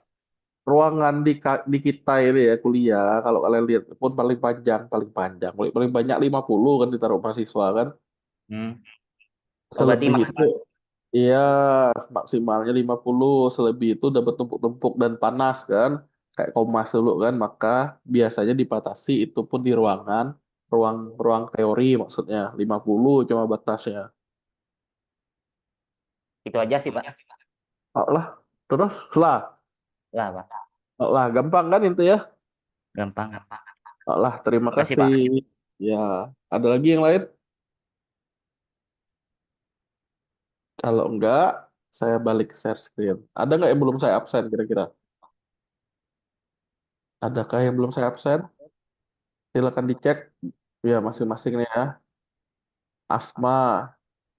ruangan di kita ini ya kuliah kalau kalian lihat pun paling panjang paling banyak 50 kan ditaruh mahasiswa kan Hmm. Oh, berarti selebih itu maksimal. iya maksimalnya 50 selebih itu udah bertumpuk-tumpuk dan panas kan kayak Komas dulu kan maka biasanya dibatasi itu pun di ruang ruang teori maksudnya 50 cuma batasnya. Itu aja sih, Pak. Oh, lah terus lah Lah, Pak. oh, lah gampang kan itu ya. Gampang. Oh, lah terima Makasih, kasih Pak. ya ada lagi yang lain. Kalau enggak, saya balik share screen. Ada nggak yang belum saya absen kira-kira? Adakah yang belum saya absen? Silakan dicek ya masing-masing ya. Asma,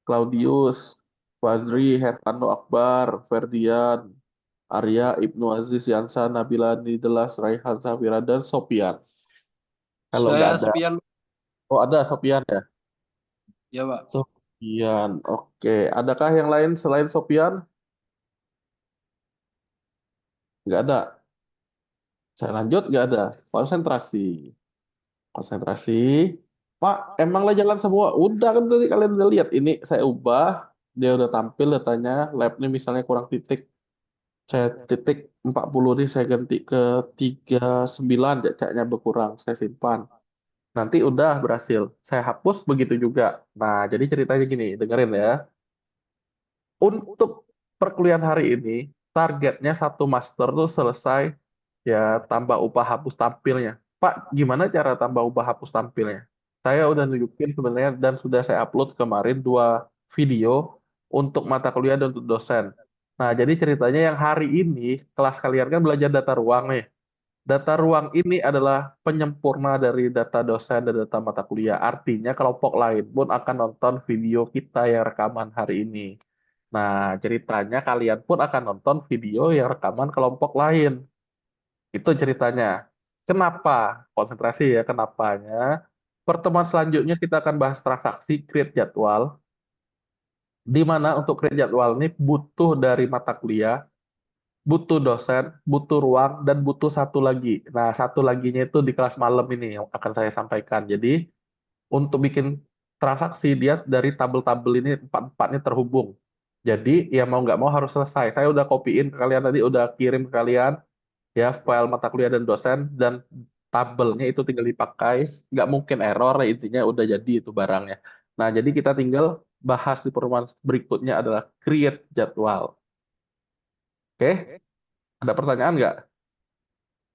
Claudius, Fadri, Herfano Akbar, Ferdian, Arya, Ibnu Aziz, Yansa, Nabila, Nidelas, Raihan, Safira, dan Sopian. Kalau nggak Saya ada, Sopian, oh ada Sopian ya? ya Pak. Sopian, oke. Adakah yang lain selain Sopian? Nggak ada. Saya lanjut, nggak ada. Konsentrasi. Konsentrasi. Pak, emanglah jalan semua. Udah kan tadi kalian udah lihat. Ini saya ubah. Dia udah tampil datanya. Labnya misalnya kurang titik. Saya titik 40 nih saya ganti ke 39. Cacanya berkurang. Saya simpan. Nanti udah berhasil. Saya hapus begitu juga. Nah, jadi ceritanya gini. Dengerin ya. Untuk perkuliahan hari ini. targetnya satu master tuh selesai ya tambah upah hapus tampilnya. Pak, gimana cara tambah upah hapus tampilnya? Saya udah nunjukin sebenarnya dan sudah saya upload kemarin 2 video untuk mata kuliah dan untuk dosen. Nah, jadi ceritanya yang hari ini kelas kalian kan belajar data ruang nih. Data ruang ini adalah penyempurna dari data dosen dan data mata kuliah. Artinya kelompok lain pun akan nonton video kita yang rekaman hari ini. Nah, ceritanya kalian pun akan nonton video yang rekaman kelompok lain. Itu ceritanya. Kenapa? Konsentrasi ya, kenapanya. Pertemuan selanjutnya kita akan bahas transaksi, create jadwal. Di mana untuk create jadwal ini butuh dari mata kuliah, butuh dosen, butuh ruang, dan butuh satu lagi. Nah, satu laginya itu di kelas malam ini yang akan saya sampaikan. Jadi, untuk bikin transaksi, dia dari tabel-tabel ini, empat-empatnya terhubung. Jadi, ya mau nggak mau harus selesai. Saya udah copyin ke kalian tadi, udah kirim ke kalian, ya, file mata kuliah dan dosen, dan tabelnya itu tinggal dipakai. Nggak mungkin error, intinya udah jadi itu barangnya. Nah, jadi kita tinggal bahas di pertemuan berikutnya adalah create jadwal. Oke? Ada pertanyaan nggak?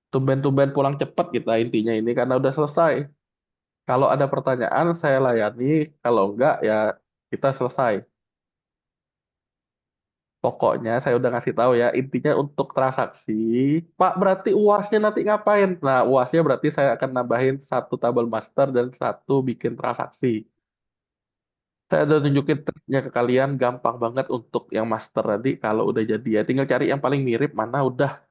Tumben-tumben pulang cepat kita intinya ini karena udah selesai. Kalau ada pertanyaan saya layani, kalau enggak ya kita selesai. Pokoknya saya udah ngasih tahu ya, intinya untuk transaksi. Pak, berarti UASnya nanti ngapain? Nah, UASnya berarti saya akan nambahin satu tabel master dan satu bikin transaksi. Saya udah tunjukin triknya ke kalian, gampang banget untuk yang master tadi. Kalau udah jadi ya, tinggal cari yang paling mirip mana udah.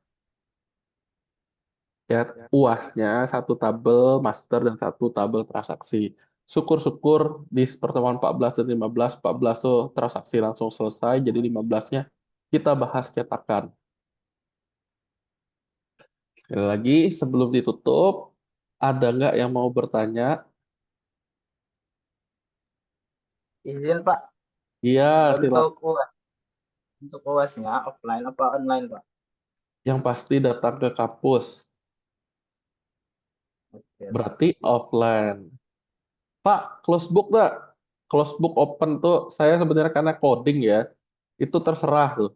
Ya, UASnya satu tabel master dan satu tabel transaksi. Syukur-syukur di pertemuan 14 dan 15, 14 tuh transaksi langsung selesai, jadi 15-nya kita bahas cetakan. Sekali lagi, sebelum ditutup, ada nggak yang mau bertanya? Izin Pak, Iya, silakan. untuk UASnya offline apa online Pak? Yang pasti datang ke kampus. Oke, Pak. Berarti offline. Pak, close book nggak? Close book open tuh, saya sebenarnya karena coding ya, itu terserah tuh.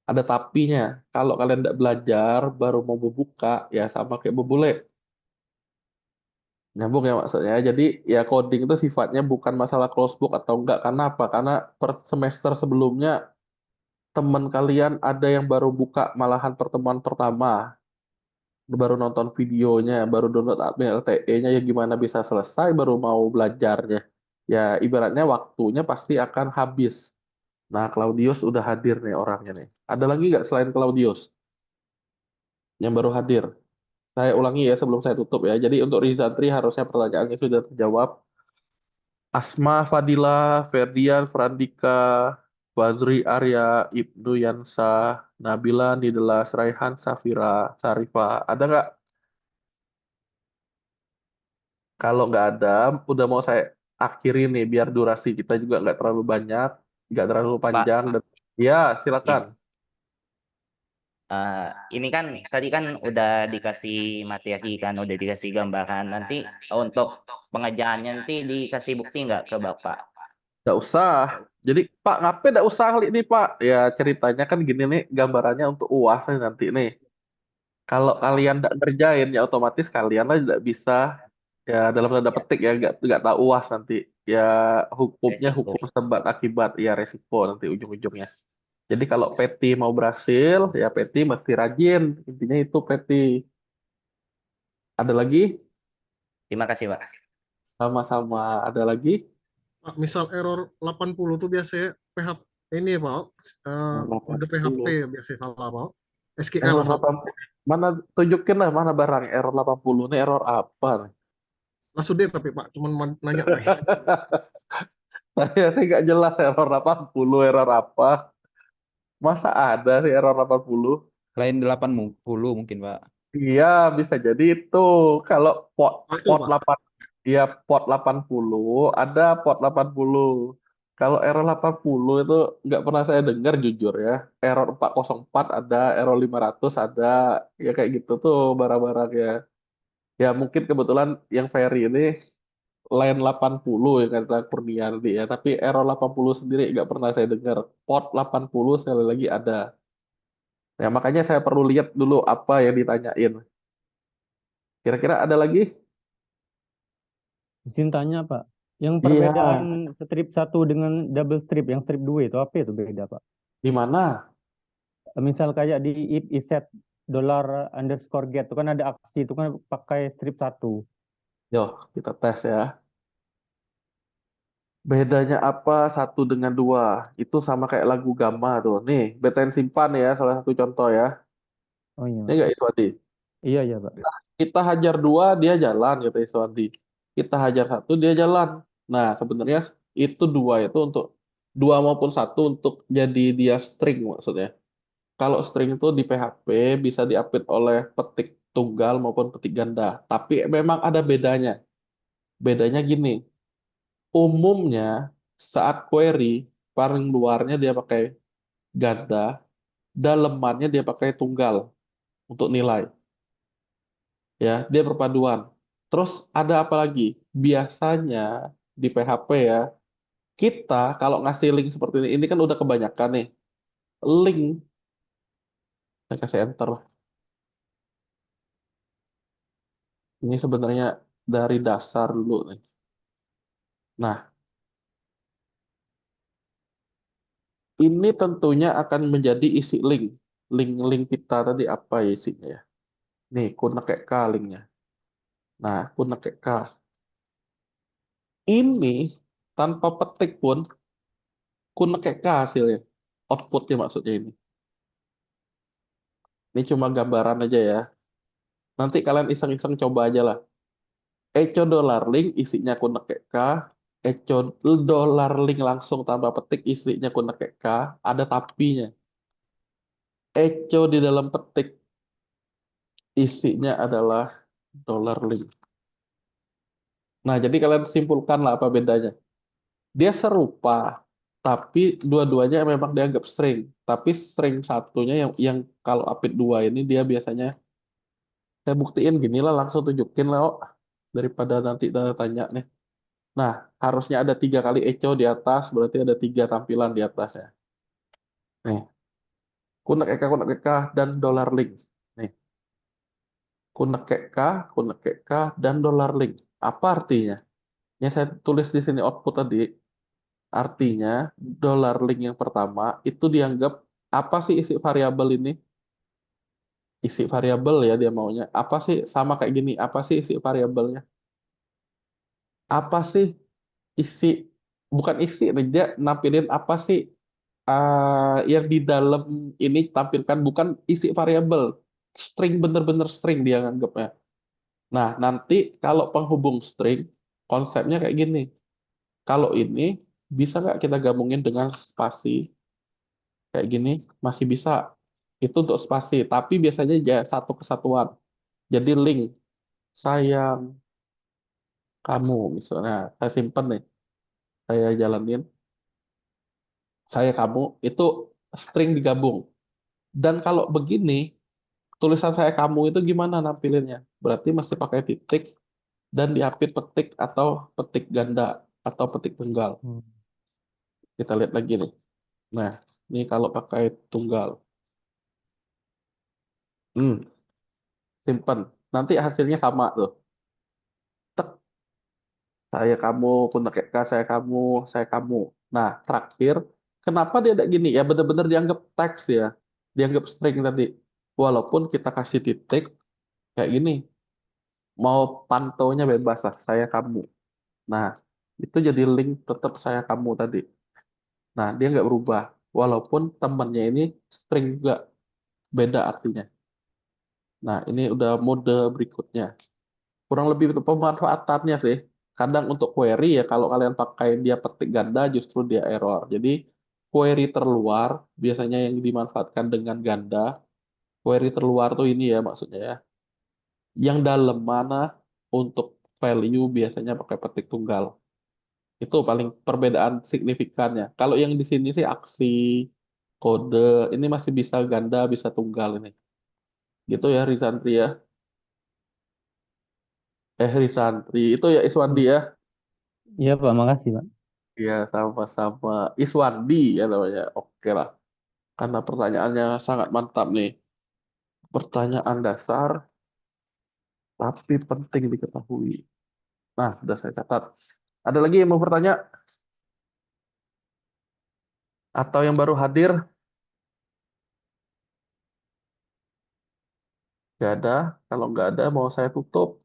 Ada tapinya. Kalau kalian tidak belajar, baru mau membuka, ya sama kayak bebule. Nyambung ya maksudnya. Jadi ya coding itu sifatnya bukan masalah close book atau enggak. Karena apa? Karena per semester sebelumnya teman kalian ada yang baru buka malahan pertemuan pertama. Baru nonton videonya, baru download admin LTE-nya, ya gimana bisa selesai baru mau belajarnya. Ya ibaratnya waktunya pasti akan habis. Nah, Claudius udah hadir nih orangnya nih. Ada lagi nggak selain Claudius yang baru hadir? Saya ulangi ya sebelum saya tutup ya. Jadi untuk Rizantri harusnya pertanyaannya sudah terjawab. Asma, Fadila, Ferdian, Frandika, Fazri, Arya, Ibnu Yansah, Nabila, Nidelas, Raihan, Safira, Sarifah. Ada nggak? Kalau nggak ada, udah mau saya akhiri nih biar durasi kita juga nggak terlalu banyak, nggak terlalu Pak, panjang. Dan... Ya, silakan. is- ini kan tadi kan udah dikasih materi kan, udah dikasih gambaran. Nanti untuk pengerjaannya nanti dikasih bukti nggak ke Bapak? Nggak usah. Jadi, Pak, ngapain nggak usah kali ini, Pak? Ya, ceritanya kan gini nih, gambarannya untuk UAS nih nanti nih. Kalau kalian nggak ngerjain, ya otomatis kalian lah tidak bisa, ya dalam tanda petik ya, nggak tahu UAS nanti. Ya, hukumnya Resiko. hukum sebab akibat, ya resiko nanti ujung-ujungnya. Jadi kalau Peti mau berhasil, ya Peti mesti rajin. Intinya itu Peti. Ada lagi? Terima kasih, Pak. Sama-sama. Ada lagi? Pak, misal error 80 tuh biasanya PHP ini Pak, kode PHP 80. biasanya salah Pak. SQL Error salah. 80. Mana tunjukin lah mana barang error 80 ini error apa nih? Langsung deh tapi Pak, cuman nanya Pak. Saya sih nggak jelas error 80 error apa. Masa ada sih error 80? Lain 80 mungkin, Pak. Iya, bisa jadi itu. Kalau pot Itu pot Pak. 8 ya pot 80 ada pot 80. Kalau error 80 itu nggak pernah saya dengar jujur ya. Error 404 ada, error 500 ada. Ya kayak gitu tuh barang-barang ya. Ya mungkin kebetulan yang Ferry ini line 80 yang kata Kurnia tadi ya. Tapi error 80 sendiri nggak pernah saya dengar. Pot 80 sekali lagi ada. Ya, makanya saya perlu lihat dulu apa yang ditanyain. Kira-kira ada lagi? Izin tanya Pak, yang Iya, perbedaan strip satu dengan double strip, yang strip 2 itu apa itu beda Pak? di mana? Misal kayak di if iset dollar underscore get itu kan ada aksi itu kan pakai strip satu. Yuk, kita tes ya. Bedanya apa satu dengan dua? Itu sama kayak lagu Gamma tuh. Nih, BTN Simpan ya, salah satu contoh ya. Oh iya Ini Pak. enggak itu Adi. Iya iya Pak. Kita hajar dua, dia jalan, kata Iswandi. Kita hajar satu, dia jalan. Nah, sebenarnya itu dua itu untuk dua maupun satu untuk jadi dia string maksudnya. Kalau string itu di PHP bisa diapit oleh petik tunggal maupun petik ganda. Tapi memang ada bedanya. Bedanya gini, umumnya saat query paling luarnya dia pakai ganda, dalemannya dia pakai tunggal untuk nilai. Ya, dia perpaduan. Terus ada apa lagi? Biasanya di PHP ya, kita kalau ngasih link seperti ini kan udah kebanyakan nih. Link, saya kasih enter lah. Ini sebenarnya dari dasar dulu nih. Nah, ini tentunya akan menjadi isi link. Link-link kita tadi apa ya isinya ya? Nih, kunek K linknya. Nah, kunek K. Ini tanpa petik pun kunek K hasilnya. Outputnya maksudnya ini. Ini cuma gambaran aja ya. Nanti kalian iseng-iseng coba aja lah. Echo dollar link isinya kunek K. Echo dollar link langsung tanpa petik isinya kunek K. Ada tapinya. Echo di dalam petik isinya adalah dollar link. Nah, jadi kalian simpulkan lah apa bedanya. Dia serupa, tapi dua-duanya memang dianggap string. Tapi string satunya yang kalau apit dua ini dia biasanya saya buktiin gini lah langsung tunjukin lah, oh, daripada nanti tanya tanya nih. Nah, harusnya ada 3 kali echo di atas, berarti ada 3 tampilan di atasnya. Nih, kunek eka, dan dollar link. Nih, kunek eka, dan dollar link. Apa artinya? Yang saya tulis di sini output tadi, artinya dollar link yang pertama itu dianggap apa sih isi variabel ini? Isi variabel ya dia maunya. Apa sih sama kayak gini? Apa sih isi variabelnya? Apa sih isi bukan isi nih, dia nampilin apa sih yang di dalam ini tampilkan bukan isi variabel. String bener-bener string dia nganggapnya. Nah, nanti kalau penghubung string konsepnya kayak gini. Kalau ini bisa nggak kita gabungin dengan spasi kayak gini masih bisa itu untuk spasi tapi biasanya ya satu kesatuan jadi link sayang kamu misalnya saya simpen nih saya jalanin saya kamu itu string digabung dan kalau begini tulisan saya kamu itu gimana nampilinnya berarti mesti pakai titik dan diapit petik atau petik ganda atau petik tunggal Hmm. kita lihat lagi nih nah ini kalau pakai tunggal simpen nanti hasilnya sama tuh tek saya kamu punten K saya kamu nah terakhir kenapa dia ada gini ya benar-benar dianggap teks ya dianggap string tadi walaupun kita kasih titik kayak gini mau pantaunya bebas lah saya kamu nah itu jadi link tetap saya kamu tadi nah dia nggak berubah walaupun temannya ini string juga beda artinya nah ini udah mode berikutnya kurang lebih itu pemanfaatannya sih. Kadang untuk query ya kalau kalian pakai dia petik ganda justru dia error. Jadi query terluar biasanya yang dimanfaatkan dengan ganda. Query terluar tuh ini ya maksudnya ya. Yang dalam mana untuk value biasanya pakai petik tunggal. Itu paling perbedaan signifikannya. Kalau yang di sini sih aksi, kode, ini masih bisa ganda, bisa tunggal ini. Gitu ya Rizantri ya. Rizantri. Itu ya Iswandi Hmm. ya. Iya Pak, makasih Pak. Iya, sama-sama. Iswandi ya namanya. Oke lah. karena pertanyaannya sangat mantap nih. Pertanyaan dasar, tapi penting diketahui. Nah, sudah saya catat. Ada lagi yang mau bertanya? Atau yang baru hadir? Nggak ada. Kalau nggak ada, mau saya tutup.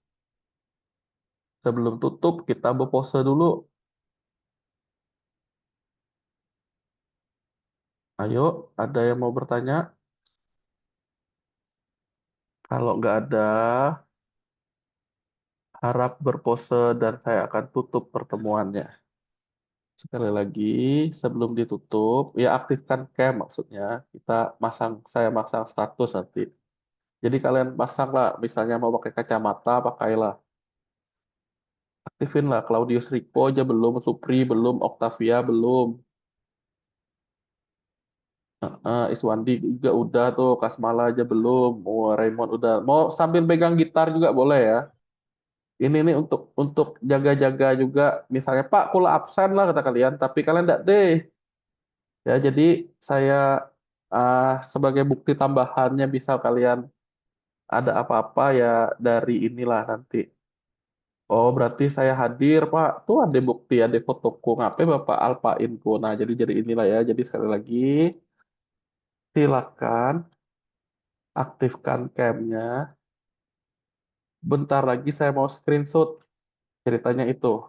Sebelum tutup, kita berpose dulu. Ayo, ada yang mau bertanya? Kalau nggak ada, harap berpose dan saya akan tutup pertemuannya. Sekali lagi, sebelum ditutup, ya aktifkan cam maksudnya. Saya masang status nanti. Jadi kalian pasanglah, misalnya mau pakai kacamata, pakailah. Aktifin lah, Claudius Rico aja belum, Supri belum, Octavia belum. Iswandi juga udah tuh, Kasmala aja belum, Raymond udah. Mau sambil pegang gitar juga boleh ya. Ini nih untuk jaga-jaga juga. Misalnya Pak, kula absen lah kata kalian, tapi kalian enggak deh. Ya, jadi saya sebagai bukti tambahannya bisa kalian ada apa-apa ya dari inilah nanti. Oh, berarti saya hadir, Pak. Tuh ada bukti, ada fotoku. Ngapain Bapak alpa info? Nah, jadi inilah ya. Jadi sekali lagi, silakan aktifkan cam-nya. Bentar lagi saya mau screenshot ceritanya itu.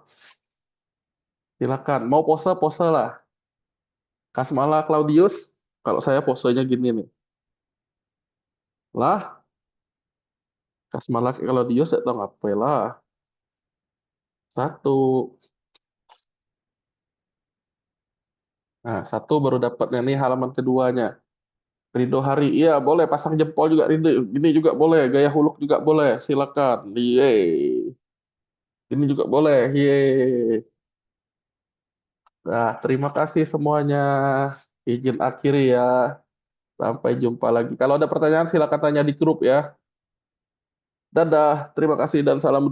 Silakan. Mau pose, pose lah. Kasmala Claudius, kalau saya posenya gini nih. Lah, Kasmala Claudius, saya tahu ngapain lah. Satu. Nah, satu baru dapatnya nih halaman keduanya. Ridho Hari, iya boleh pasang jempol juga Ridho. Ini juga boleh, gaya huluk juga boleh. Silakan. Yeay. Ini juga boleh. Yeay. Nah, terima kasih semuanya. Izin akhiri ya. Sampai jumpa lagi. Kalau ada pertanyaan silakan tanya di grup ya. Dadah, terima kasih dan salam.